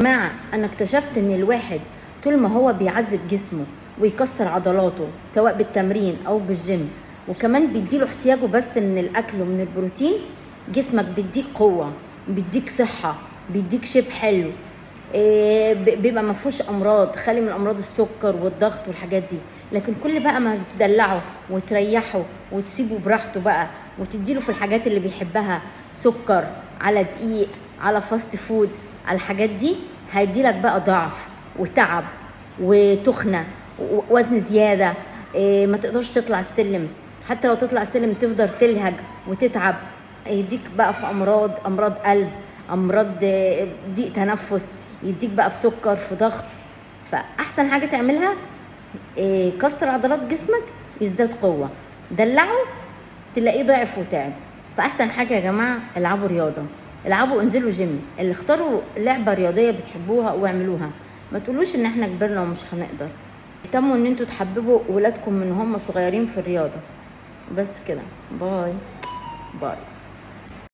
جماعة انا اكتشفت ان الواحد طول ما هو بيعذب جسمه ويكسر عضلاته سواء بالتمرين او بالجيم، وكمان بيديله احتياجه بس من الاكل ومن البروتين، جسمك بيديك قوة، بيديك صحة، بيديك شيب حلو. بيبقى ما فيهوش امراض، خالي من امراض السكر والضغط والحاجات دي. لكن كل بقى ما تدلعه وتريحه وتسيبه براحته بقى، وتديله في الحاجات اللي بيحبها، سكر على دقيق على فاست فود على الحاجات دي، هيديلك بقى ضعف وتعب وتخنة ووزن زيادة. ما تقدرش تطلع السلم، حتى لو تطلع السلم تفضل تلهج وتتعب. يديك بقى في امراض قلب، امراض ضيق تنفس، يديك بقى في سكر، في ضغط. فاحسن حاجة تعملها كسر عضلات جسمك يزداد قوة، دلعه تلاقيه ضعف وتعب. فاحسن حاجة يا جماعة العبوا رياضة، العبوا انزلوا جيم، اللي اختاروا لعبة رياضية بتحبوها واعملوها. ما تقولوش ان احنا كبرنا ومش هنقدر. اهتموا ان انتوا تحببوا ولادكم من هم صغيرين في الرياضة. بس كده، باي باي.